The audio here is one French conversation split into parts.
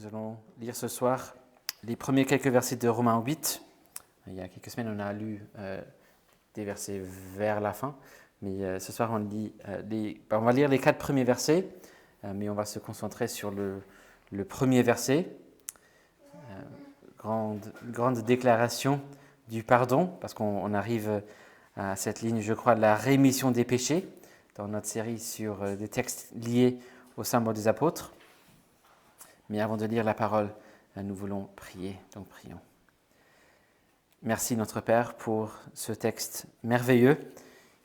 Nous allons lire ce soir les premiers quelques versets de Romains 8. Il y a quelques semaines, on a lu des versets vers la fin, mais ce soir, on va lire les 4 premiers versets, mais on va se concentrer sur le premier verset. Grande déclaration du pardon, parce qu'on arrive à cette ligne, je crois, de la rémission des péchés, dans notre série sur des textes liés au symbole des apôtres. Mais avant de lire la parole, nous voulons prier, donc prions. Merci notre Père pour ce texte merveilleux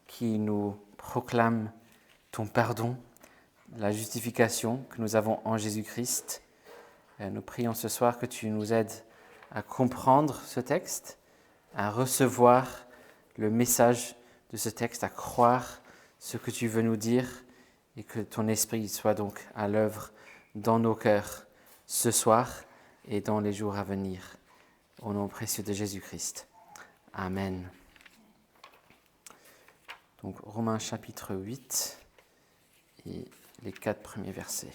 qui nous proclame ton pardon, la justification que nous avons en Jésus-Christ. Nous prions ce soir que tu nous aides à comprendre ce texte, à recevoir le message de ce texte, à croire ce que tu veux nous dire et que ton esprit soit donc à l'œuvre dans nos cœurs ce soir et dans les jours à venir. Au nom précieux de Jésus-Christ. Amen. Donc Romains chapitre 8 et les 4 premiers versets.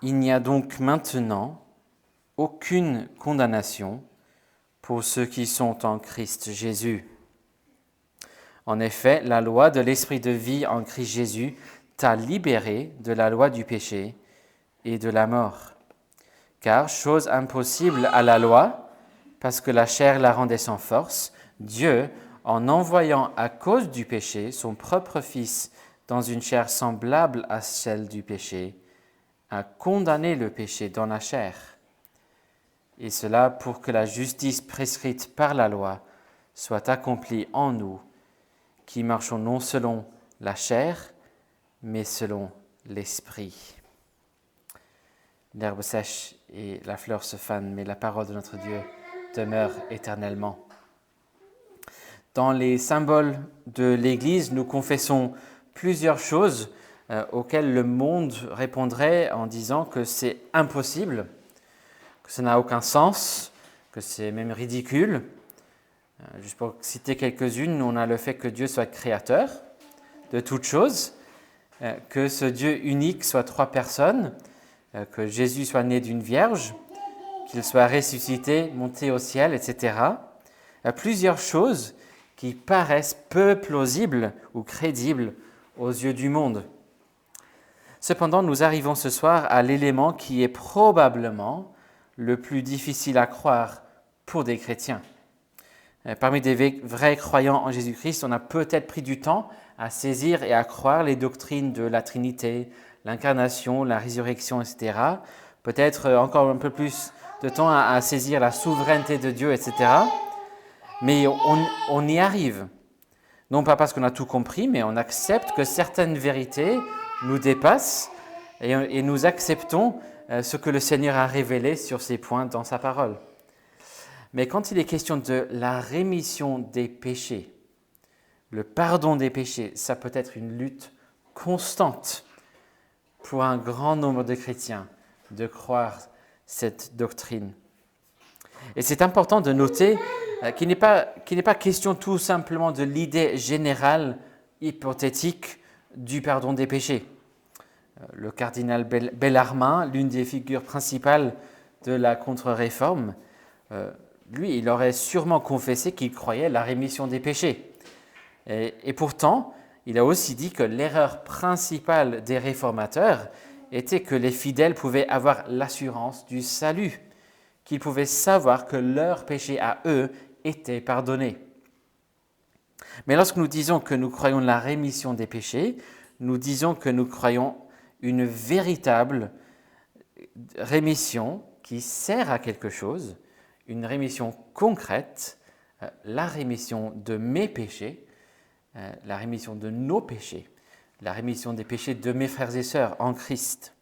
Il n'y a donc maintenant aucune condamnation pour ceux qui sont en Christ Jésus. En effet, la loi de l'Esprit de vie en Christ Jésus t'a libéré de la loi du péché et de la mort. Car, chose impossible à la loi, parce que la chair la rendait sans force, Dieu, en envoyant à cause du péché son propre Fils dans une chair semblable à celle du péché, a condamné le péché dans la chair. Et cela pour que la justice prescrite par la loi soit accomplie en nous, qui marchons non selon la chair, mais selon l'esprit. L'herbe sèche et la fleur se fanent, mais la parole de notre Dieu demeure éternellement. Dans les symboles de l'Église, nous confessons plusieurs choses auxquelles le monde répondrait en disant que c'est impossible, que ça n'a aucun sens, que c'est même ridicule. Juste pour citer quelques-unes, on a le fait que Dieu soit créateur de toutes choses, que ce Dieu unique soit 3 personnes, que Jésus soit né d'une vierge, qu'il soit ressuscité, monté au ciel, etc. Plusieurs choses qui paraissent peu plausibles ou crédibles aux yeux du monde. Cependant, nous arrivons ce soir à l'élément qui est probablement le plus difficile à croire pour des chrétiens. Parmi des vrais croyants en Jésus-Christ, on a peut-être pris du temps à saisir et à croire les doctrines de la Trinité, l'incarnation, la résurrection, etc. Peut-être encore un peu plus de temps à saisir la souveraineté de Dieu, etc. Mais on y arrive. Non pas parce qu'on a tout compris, mais on accepte que certaines vérités nous dépassent et nous acceptons ce que le Seigneur a révélé sur ces points dans sa parole. Mais quand il est question de la rémission des péchés, le pardon des péchés, ça peut être une lutte constante pour un grand nombre de chrétiens de croire cette doctrine. Et c'est important de noter qu'il n'est pas question tout simplement de l'idée générale, hypothétique, du pardon des péchés. Le cardinal Bellarmin, l'une des figures principales de la contre-réforme, lui, il aurait sûrement confessé qu'il croyait à la rémission des péchés. Et pourtant, il a aussi dit que l'erreur principale des réformateurs était que les fidèles pouvaient avoir l'assurance du salut, qu'ils pouvaient savoir que leurs péchés à eux étaient pardonnés. Mais lorsque nous disons que nous croyons la rémission des péchés, nous disons que nous croyons une véritable rémission qui sert à quelque chose, une rémission concrète, la rémission de mes péchés, la rémission de nos péchés, la rémission des péchés de mes frères et sœurs en Christ.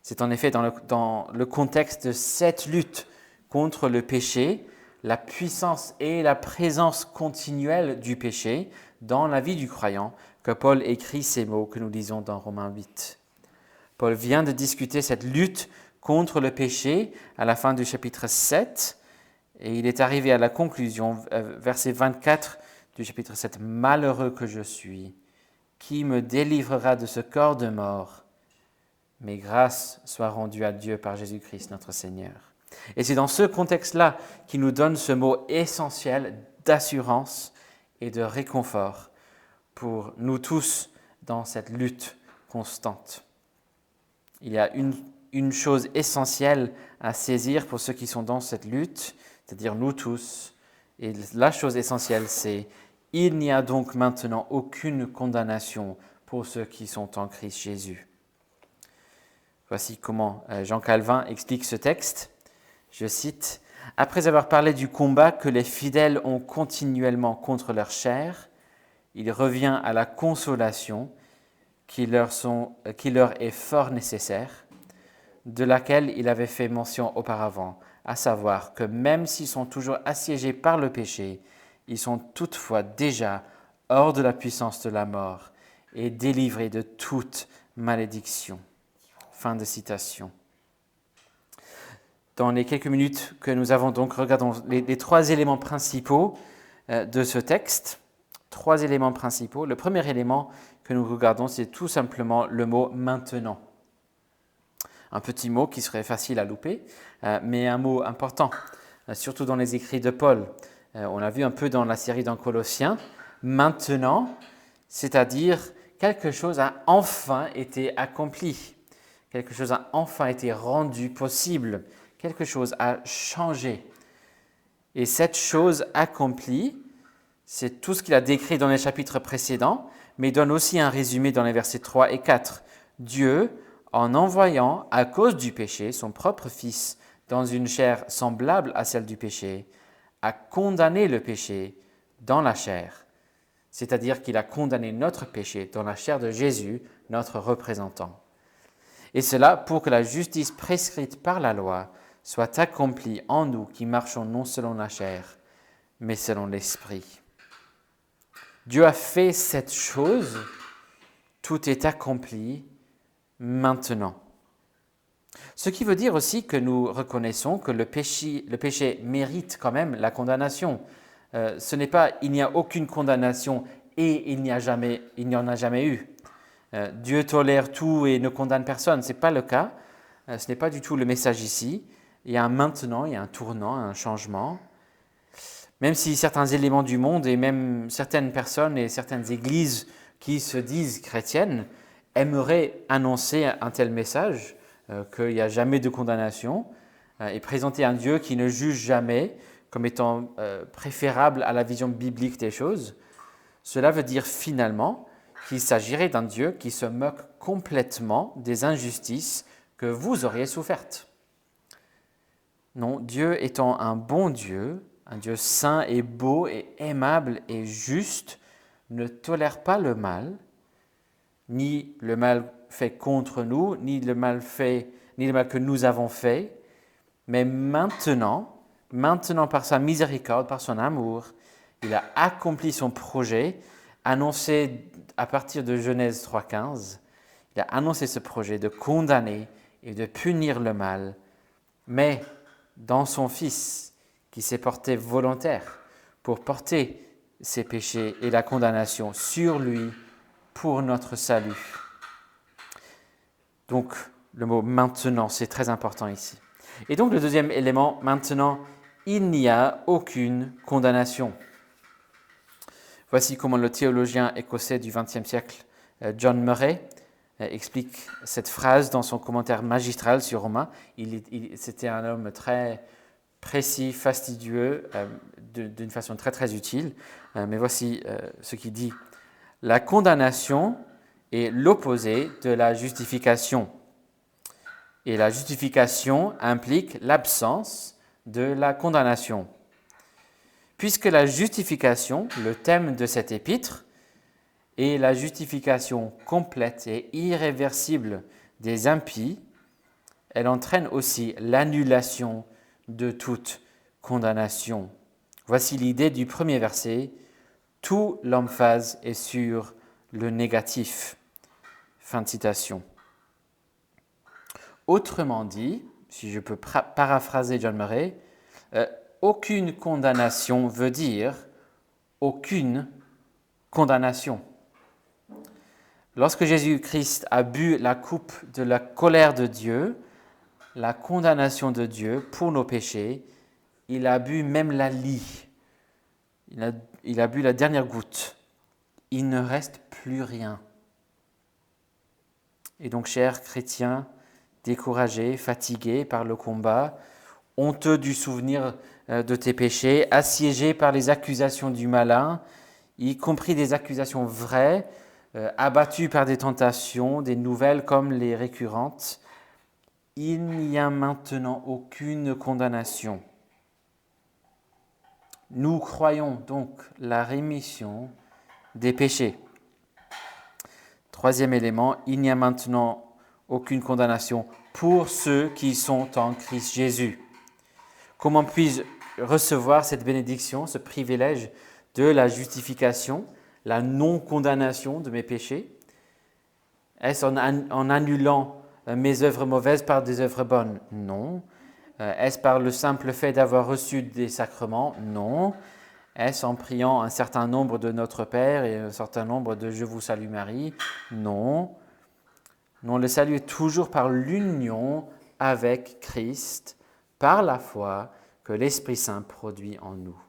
C'est en effet dans le contexte de cette lutte contre le péché, la puissance et la présence continuelle du péché dans la vie du croyant que Paul écrit ces mots que nous lisons dans Romains 8. Paul vient de discuter cette lutte contre le péché à la fin du chapitre 7 et il est arrivé à la conclusion, verset 24 du chapitre 7. « Malheureux que je suis, qui me délivrera de ce corps de mort? Mais grâce soit rendue à Dieu par Jésus-Christ notre Seigneur. Et c'est dans ce contexte-là qu'il nous donne ce mot essentiel d'assurance et de réconfort pour nous tous dans cette lutte constante. Il y a une chose essentielle à saisir pour ceux qui sont dans cette lutte, c'est-à-dire nous tous. Et la chose essentielle, c'est « Il n'y a donc maintenant aucune condamnation pour ceux qui sont en Christ Jésus ». Voici comment Jean Calvin explique ce texte. Je cite, « Après avoir parlé du combat que les fidèles ont continuellement contre leur chair, il revient à la consolation qui leur est fort nécessaire, de laquelle il avait fait mention auparavant, à savoir que même s'ils sont toujours assiégés par le péché, ils sont toutefois déjà hors de la puissance de la mort et délivrés de toute malédiction. » Fin de citation. Dans les quelques minutes que nous avons donc, regardons les trois éléments principaux de ce texte. Trois éléments principaux. Le premier élément que nous regardons, c'est tout simplement le mot « maintenant ». Un petit mot qui serait facile à louper, mais un mot important, surtout dans les écrits de Paul. On l'a vu un peu dans la série dans Colossiens. Maintenant, c'est-à-dire quelque chose a enfin été accompli. Quelque chose a enfin été rendu possible. Quelque chose a changé. Et cette chose accomplie, c'est tout ce qu'il a décrit dans les chapitres précédents, mais il donne aussi un résumé dans les versets 3 et 4. Dieu, en envoyant, à cause du péché, son propre Fils dans une chair semblable à celle du péché, a condamné le péché dans la chair. C'est-à-dire qu'il a condamné notre péché dans la chair de Jésus, notre représentant. Et cela pour que la justice prescrite par la loi soit accomplie en nous qui marchons non selon la chair, mais selon l'Esprit. Dieu a fait cette chose, tout est accompli maintenant. Ce qui veut dire aussi que nous reconnaissons que le péché mérite quand même la condamnation. Ce n'est pas « il n'y a aucune condamnation et il n'y en a jamais eu ». Dieu tolère tout et ne condamne personne. Ce n'est pas le cas. Ce n'est pas du tout le message ici. Il y a un maintenant, il y a un tournant, un changement. Même si certains éléments du monde et même certaines personnes et certaines églises qui se disent chrétiennes aimeraient annoncer un tel message, qu'il n'y a jamais de condamnation, et présenter un Dieu qui ne juge jamais comme étant préférable à la vision biblique des choses, cela veut dire finalement qu'il s'agirait d'un Dieu qui se moque complètement des injustices que vous auriez souffertes. Non, Dieu étant un bon Dieu, un Dieu saint et beau et aimable et juste, ne tolère pas le mal, ni le mal fait contre nous, ni le mal que nous avons fait, mais maintenant par sa miséricorde, par son amour, il a accompli son projet, annoncé à partir de Genèse 3,15, il a annoncé ce projet de condamner et de punir le mal, mais dans son Fils qui s'est porté volontaire pour porter ses péchés et la condamnation sur lui pour notre salut. Donc, le mot « maintenant », c'est très important ici. Et donc, le deuxième élément, maintenant, il n'y a aucune condamnation. Voici comment le théologien écossais du XXe siècle, John Murray, explique cette phrase dans son commentaire magistral sur Romains. C'était un homme très précis, fastidieux, d'une façon très très utile. Mais voici ce qu'il dit. La condamnation est l'opposé de la justification. Et la justification implique l'absence de la condamnation. Puisque la justification, le thème de cet épître, est la justification complète et irréversible des impies, elle entraîne aussi l'annulation de toute condamnation. Voici l'idée du premier verset. Tout l'emphase est sur le négatif. Fin de citation. Autrement dit, si je peux paraphraser John Murray, aucune condamnation veut dire aucune condamnation. Lorsque Jésus-Christ a bu la coupe de la colère de Dieu, la condamnation de Dieu pour nos péchés, il a bu même la lie. Il a bu la dernière goutte. Il ne reste plus rien. Et donc, chers chrétiens, découragés, fatigués par le combat, honteux du souvenir de tes péchés, assiégés par les accusations du malin, y compris des accusations vraies, abattus par des tentations, des nouvelles comme les récurrentes, il n'y a maintenant aucune condamnation. Nous croyons donc la rémission des péchés. Troisième élément, il n'y a maintenant aucune condamnation pour ceux qui sont en Christ Jésus. Comment puis-je recevoir cette bénédiction, ce privilège de la justification, la non-condamnation de mes péchés? Est-ce en annulant mes œuvres mauvaises par des œuvres bonnes? Non. Est-ce par le simple fait d'avoir reçu des sacrements? Non. Est-ce en priant un certain nombre de Notre Père et un certain nombre de Je vous salue Marie? Non. Non, le salut est toujours par l'union avec Christ, par la foi que l'Esprit Saint produit en nous.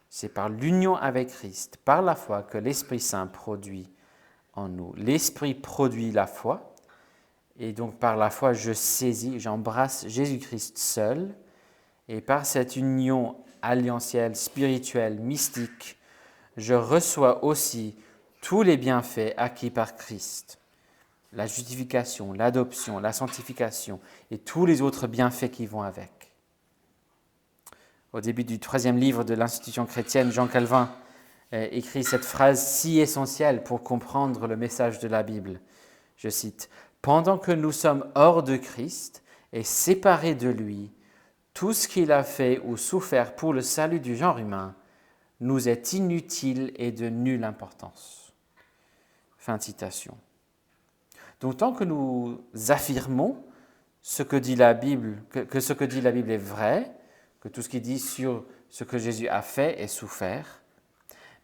C'est par l'union avec Christ, par la foi que l'Esprit Saint produit en nous. L'Esprit produit la foi, et donc par la foi, je saisis, j'embrasse Jésus-Christ seul, et par cette union alliantielle, spirituelle, mystique, je reçois aussi tous les bienfaits acquis par Christ. La justification, l'adoption, la sanctification et tous les autres bienfaits qui vont avec. Au début du 3e livre de l'Institution chrétienne, Jean Calvin écrit cette phrase si essentielle pour comprendre le message de la Bible. Je cite, « Pendant que nous sommes hors de Christ et séparés de lui, tout ce qu'il a fait ou souffert pour le salut du genre humain nous est inutile et de nulle importance. » Fin de citation. Donc tant que nous affirmons ce que dit la Bible, que ce que dit la Bible est vrai, que tout ce qu'il dit sur ce que Jésus a fait et souffert,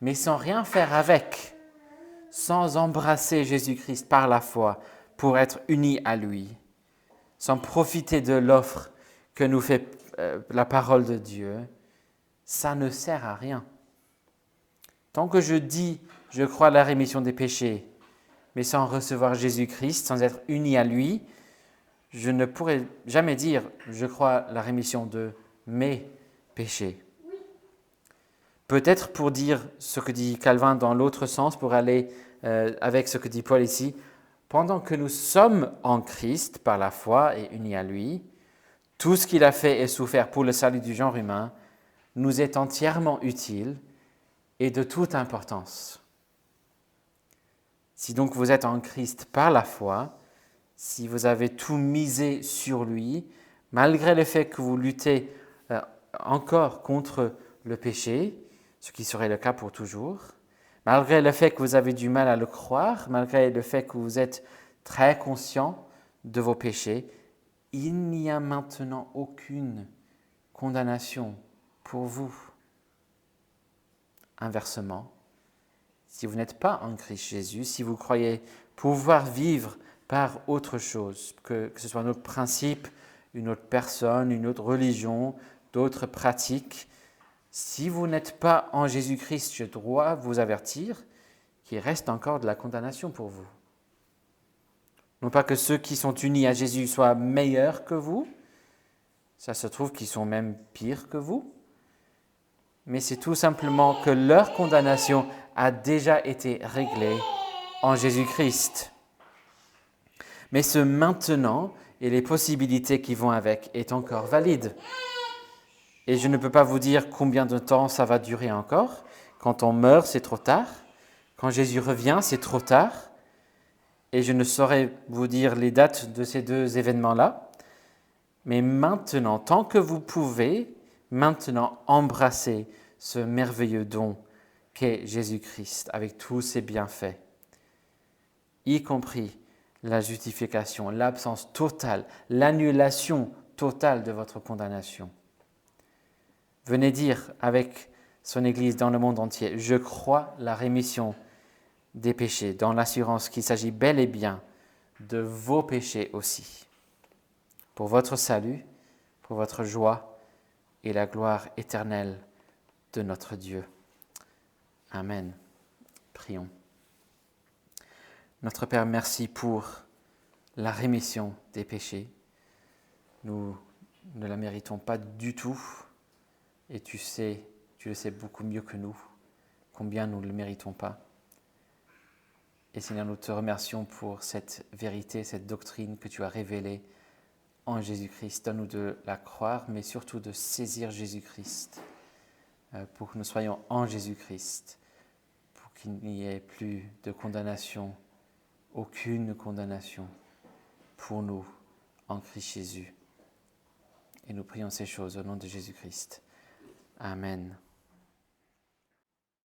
mais sans rien faire avec, sans embrasser Jésus-Christ par la foi pour être unis à lui, sans profiter de l'offre que nous fait la parole de Dieu, ça ne sert à rien. Tant que je dis, je crois à la rémission des péchés, mais sans recevoir Jésus-Christ, sans être uni à lui, je ne pourrai jamais dire, je crois à la rémission de mes péchés. Peut-être pour dire ce que dit Calvin dans l'autre sens, pour aller avec ce que dit Paul ici, pendant que nous sommes en Christ par la foi et unis à lui, tout ce qu'il a fait et souffert pour le salut du genre humain nous est entièrement utile et de toute importance. Si donc vous êtes en Christ par la foi, si vous avez tout misé sur lui, malgré le fait que vous luttez encore contre le péché, ce qui serait le cas pour toujours, malgré le fait que vous avez du mal à le croire, malgré le fait que vous êtes très conscient de vos péchés, il n'y a maintenant aucune condamnation pour vous. Inversement, si vous n'êtes pas en Christ Jésus, si vous croyez pouvoir vivre par autre chose, que ce soit un autre principe, une autre personne, une autre religion, d'autres pratiques, si vous n'êtes pas en Jésus-Christ, je dois vous avertir qu'il reste encore de la condamnation pour vous. Non pas que ceux qui sont unis à Jésus soient meilleurs que vous, ça se trouve qu'ils sont même pires que vous, mais c'est tout simplement que leur condamnation a déjà été réglée en Jésus-Christ. Mais ce maintenant et les possibilités qui vont avec est encore valide. Et je ne peux pas vous dire combien de temps ça va durer encore. Quand on meurt, c'est trop tard. Quand Jésus revient, c'est trop tard. Et je ne saurais vous dire les dates de ces deux événements-là. Mais maintenant, tant que vous pouvez, maintenant embrasser ce merveilleux don qu'est Jésus-Christ avec tous ses bienfaits, y compris la justification, l'absence totale, l'annulation totale de votre condamnation. Venez dire avec son Église dans le monde entier, je crois la rémission des péchés, dans l'assurance qu'il s'agit bel et bien de vos péchés aussi, pour votre salut, pour votre joie et la gloire éternelle de notre Dieu. Amen. Prions. Notre Père, merci pour la rémission des péchés. Nous ne la méritons pas du tout, et tu le sais beaucoup mieux que nous, combien nous ne le méritons pas. Et Seigneur, nous te remercions pour cette vérité, cette doctrine que tu as révélée en Jésus-Christ. Donne-nous de la croire, mais surtout de saisir Jésus-Christ, pour que nous soyons en Jésus-Christ, pour qu'il n'y ait plus de condamnation, aucune condamnation pour nous en Christ Jésus. Et nous prions ces choses au nom de Jésus-Christ. Amen.